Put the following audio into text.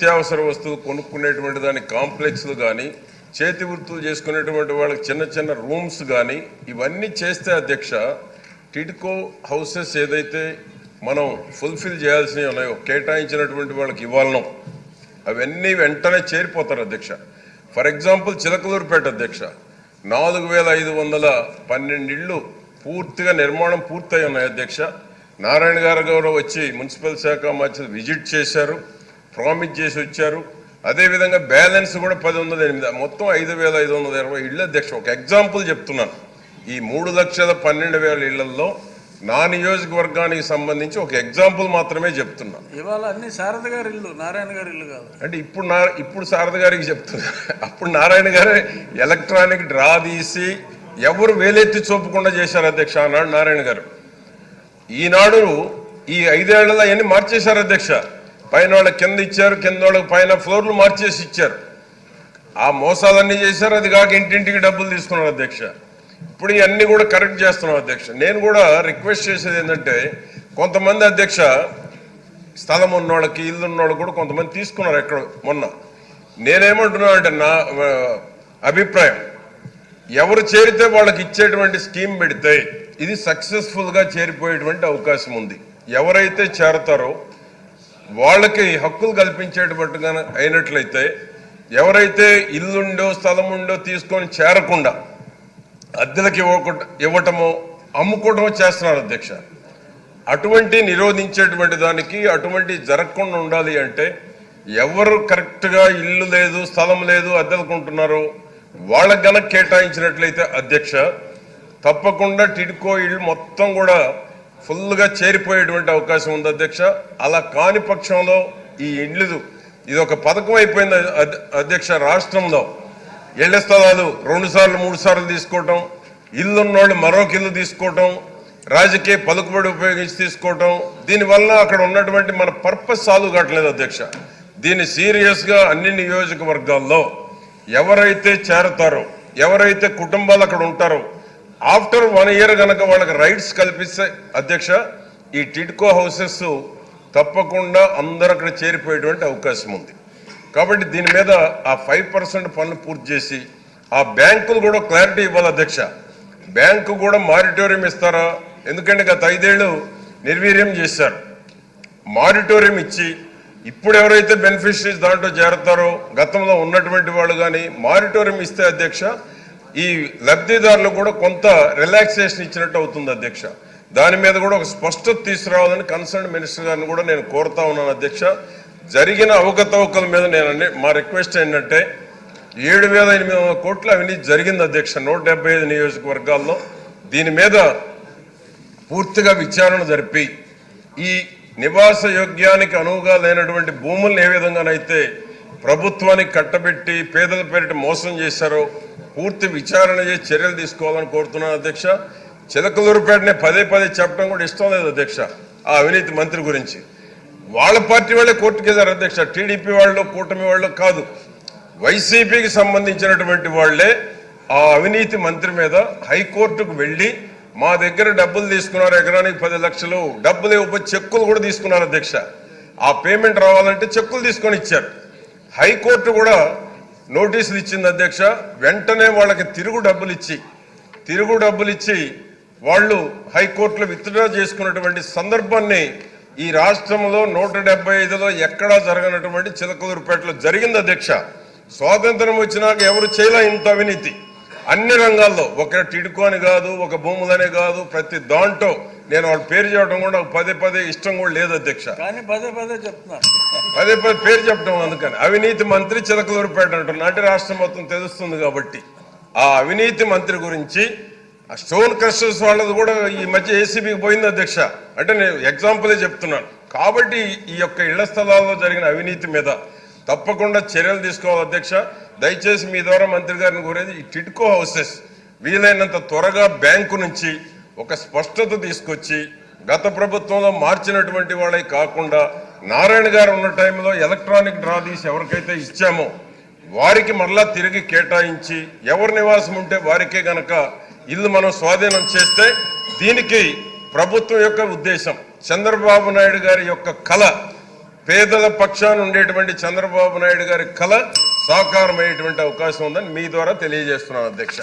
నిత్యావసర వస్తువులు కొనుక్కునేటువంటి దాని కాంప్లెక్స్లు కానీ చేతి వృత్తులు చేసుకునేటువంటి వాళ్ళకి చిన్న చిన్న రూమ్స్ కానీ ఇవన్నీ చేస్తే అధ్యక్ష టిడ్కో హౌసెస్ ఏదైతే మనం ఫుల్ఫిల్ చేయాల్సినవి ఉన్నాయో కేటాయించినటువంటి వాళ్ళకి ఇవ్వాలనో అవన్నీ వెంటనే చేరిపోతారు అధ్యక్ష. ఫర్ ఎగ్జాంపుల్ చిలకలూరుపేట అధ్యక్ష 4512 ఇళ్ళు పూర్తిగా నిర్మాణం పూర్తయి ఉన్నాయి అధ్యక్ష. నారాయణ గారు వచ్చి మున్సిపల్ శాఖ మంత్రి విజిట్ చేశారు, ప్రామిస్ చేసి వచ్చారు. అదేవిధంగా బ్యాలెన్స్ కూడా 10,800 మొత్తం 5,520 ఇళ్ళు అధ్యక్ష. ఒక ఎగ్జాంపుల్ చెప్తున్నాను. ఈ 3,12,000 ఇళ్లలో నా నియోజకవర్గానికి సంబంధించి ఒక ఎగ్జాంపుల్ మాత్రమే చెప్తున్నాను. ఇవాళ అన్ని శారద గారి ఇల్లు, నారాయణ గారి ఇల్లు కాదు అంటే ఇప్పుడు శారద గారికి చెప్తున్నా. అప్పుడు నారాయణ గారే ఎలక్ట్రానిక్ డ్రా తీసి ఎవరు వేలెత్తి చూపకుండా చేశారు అధ్యక్ష ఆనాడు నారాయణ గారు. ఈనాడు ఈ 5 ఏళ్లలో అవన్నీ మార్చేశారు అధ్యక్ష. పైన వాళ్ళకి కింద ఇచ్చారు, కింద వాళ్ళకి పైన ఫ్లోర్లు మార్చేసి ఇచ్చారు. ఆ మోసాలన్నీ చేశారు. అది కాక ఇంటింటికి డబ్బులు తీసుకున్నారు అధ్యక్ష. ఇప్పుడు ఇవన్నీ కూడా కరెక్ట్ చేస్తున్నాం అధ్యక్ష. నేను కూడా రిక్వెస్ట్ చేసేది ఏంటంటే కొంతమంది అధ్యక్ష స్థలం ఉన్నోళ్ళకి ఇల్లు ఉన్నోళ్ళకి కూడా కొంతమంది తీసుకున్నారు ఎక్కడ మొన్న. నేనేమంటున్నా అంటే నా అభిప్రాయం ఎవరు చేరితే వాళ్ళకి ఇచ్చేటువంటి స్కీమ్ పెడితే ఇది సక్సెస్ఫుల్గా చేరిపోయేటువంటి అవకాశం ఉంది. ఎవరైతే చేరతారో వాళ్ళకి హక్కులు కల్పించేటట్టుగా అయినట్లయితే ఎవరైతే ఇల్లుండో స్థలం ఉండో తీసుకొని చేరకుండా అద్దెలకు ఇవ్వటమో అమ్ముకోవటమో చేస్తున్నారు అధ్యక్ష. అటువంటి నిరోధించేటువంటి దానికి అటువంటి జరగకుండా ఉండాలి అంటే ఎవరు కరెక్ట్గా ఇల్లు లేదు స్థలం లేదు అద్దెలకు ఉంటున్నారో వాళ్ళకి గనక కేటాయించినట్లయితే అధ్యక్ష తప్పకుండా టిడ్కో ఇళ్ళు మొత్తం కూడా ఫుల్గా చేరిపోయేటువంటి అవకాశం ఉంది అధ్యక్ష. అలా కాని పక్షంలో ఈ ఇళ్ళు ఇది ఒక పథకం అయిపోయింది అధ్యక్ష. రాష్ట్రంలో ఇళ్ల స్థలాలు 2 సార్లు 3 సార్లు తీసుకోవటం, ఇల్లు ఉన్నోళ్ళు మరొక ఇల్లు తీసుకోవటం, రాజకీయ పలుకుబడి ఉపయోగించి తీసుకోవటం, దీనివల్ల అక్కడ ఉన్నటువంటి మన పర్పస్ సాల్వ్ కావట్లేదు అధ్యక్ష. దీన్ని సీరియస్గా అన్ని నియోజకవర్గాల్లో ఎవరైతే చేరతారో ఎవరైతే కుటుంబాలు అక్కడ ఉంటారో ఆఫ్టర్ 1 ఇయర్ కనుక వాళ్ళకి రైట్స్ కల్పిస్తే అధ్యక్ష ఈ టిడ్కో హౌసెస్ తప్పకుండా అందరూ అక్కడ చేరిపోయేటువంటి అవకాశం ఉంది. కాబట్టి దీని మీద ఆ 5% పనులు పూర్తి చేసి ఆ బ్యాంకులు కూడా క్లారిటీ ఇవ్వాలి అధ్యక్ష. బ్యాంకు కూడా మారిటోరియం ఇస్తారా? ఎందుకంటే గత 5 ఏళ్ళు నిర్వీర్యం చేశారు. మారిటోరియం ఇచ్చి ఇప్పుడు ఎవరైతే బెనిఫిషరీస్ దాంట్లో చేరతారో గతంలో ఉన్నటువంటి వాళ్ళు కానీ మారిటోరియం ఇస్తే అధ్యక్ష ఈ లబ్ధిదారులు కూడా కొంత రిలాక్సేషన్ ఇచ్చినట్టు అవుతుంది అధ్యక్ష. దాని మీద కూడా ఒక స్పష్టత తీసుకురావాలని కన్సర్న్ మినిస్టర్ గారిని కూడా నేను కోరుతా ఉన్నాను అధ్యక్ష. జరిగిన అవకతవకల మీద మా రిక్వెస్ట్ ఏంటంటే 7,800 కోట్ల అవినీతి జరిగింది అధ్యక్ష 175 నియోజకవర్గాల్లో. దీని మీద పూర్తిగా విచారణ జరిపి ఈ నివాస యోగ్యానికి అనువుగా లేనటువంటి భూములను ఏ విధంగానైతే ప్రభుత్వానికి కట్టబెట్టి పేదల పేరిట మోసం చేశారో పూర్తి విచారణ చేసి చర్యలు తీసుకోవాలని కోరుతున్నాను అధ్యక్ష. చిలకలూరుపేటనే పదే చెప్పడం కూడా ఇష్టం లేదు అధ్యక్ష. ఆ అవినీతి మంత్రి గురించి వాళ్ళ పార్టీ వాళ్ళే కోర్టుకు వెళ్ళారు అధ్యక్ష. టీడీపీ వాళ్ళు కూటమి వాళ్ళు కాదు, వైసీపీకి సంబంధించినటువంటి వాళ్లే ఆ అవినీతి మంత్రి మీద హైకోర్టుకు వెళ్ళి మా దగ్గర డబ్బులు తీసుకున్నారు, ఎకరానికి 10 లక్షలు డబ్బులు ఇవ్వకపోతే చెక్కులు కూడా తీసుకున్నారు అధ్యక్ష. ఆ పేమెంట్ రావాలంటే చెక్కులు తీసుకొని ఇచ్చారు. హైకోర్టు కూడా నోటీసులు ఇచ్చింది అధ్యక్ష. వెంటనే వాళ్ళకి తిరుగు డబ్బులు ఇచ్చి వాళ్ళు హైకోర్టులో విత్డ్రా చేసుకున్నటువంటి సందర్భాన్ని ఈ రాష్ట్రంలో 175లో ఎక్కడా జరగనటువంటి చిలకలూరుపేటలో జరిగింది అధ్యక్ష. స్వాతంత్రం వచ్చినాక ఎవరు చేయలే ఇంత అవినీతి. అన్ని రంగాల్లో ఒక టిడ్కో అని కాదు, ఒక భూములనే కాదు, ప్రతి దాంట్లో నేను వాళ్ళ పేరు చెప్పడం కూడా పదే ఇష్టం కూడా లేదు అధ్యక్ష. కానీ పదే చెప్తున్నా పేరు చెప్పడం అందుకని అవినీతి మంత్రి చిలకలూరుపేట అంటున్నా అంటే రాష్ట్రం మొత్తం తెలుస్తుంది. కాబట్టి ఆ అవినీతి మంత్రి గురించి ఆ స్టోన్ క్రషర్స్ వాళ్ళది కూడా ఈ మధ్య ఏసీబీకి పోయింది అధ్యక్ష. అంటే నేను ఎగ్జాంపులే చెప్తున్నాను. కాబట్టి ఈ యొక్క ఇళ్ల స్థలాల్లో జరిగిన అవినీతి మీద తప్పకుండా చర్యలు తీసుకోవాలి అధ్యక్ష. దయచేసి మీ ద్వారా మంత్రి గారిని కోరేది ఈ టిడ్కో హౌసెస్ వీలైనంత త్వరగా బ్యాంకు నుంచి ఒక స్పష్టత తీసుకొచ్చి గత ప్రభుత్వంలో మార్చినటువంటి వాళ్ళే కాకుండా నారాయణ గారు ఉన్న టైంలో ఎలక్ట్రానిక్ డ్రా తీసి ఎవరికైతే ఇచ్చామో వారికి మరలా తిరిగి కేటాయించి ఎవరి నివాసం ఉంటే వారికే గనక ఇల్లు మనం స్వాధీనం చేస్తే దీనికి ప్రభుత్వం యొక్క ఉద్దేశం చంద్రబాబు నాయుడు గారి యొక్క కళ పేదల పక్షాన ఉండేటువంటి చంద్రబాబు నాయుడు గారి కళ సాకారమయ్యేటువంటి అవకాశం ఉందని మీ ద్వారా తెలియజేస్తున్నాను అధ్యక్ష.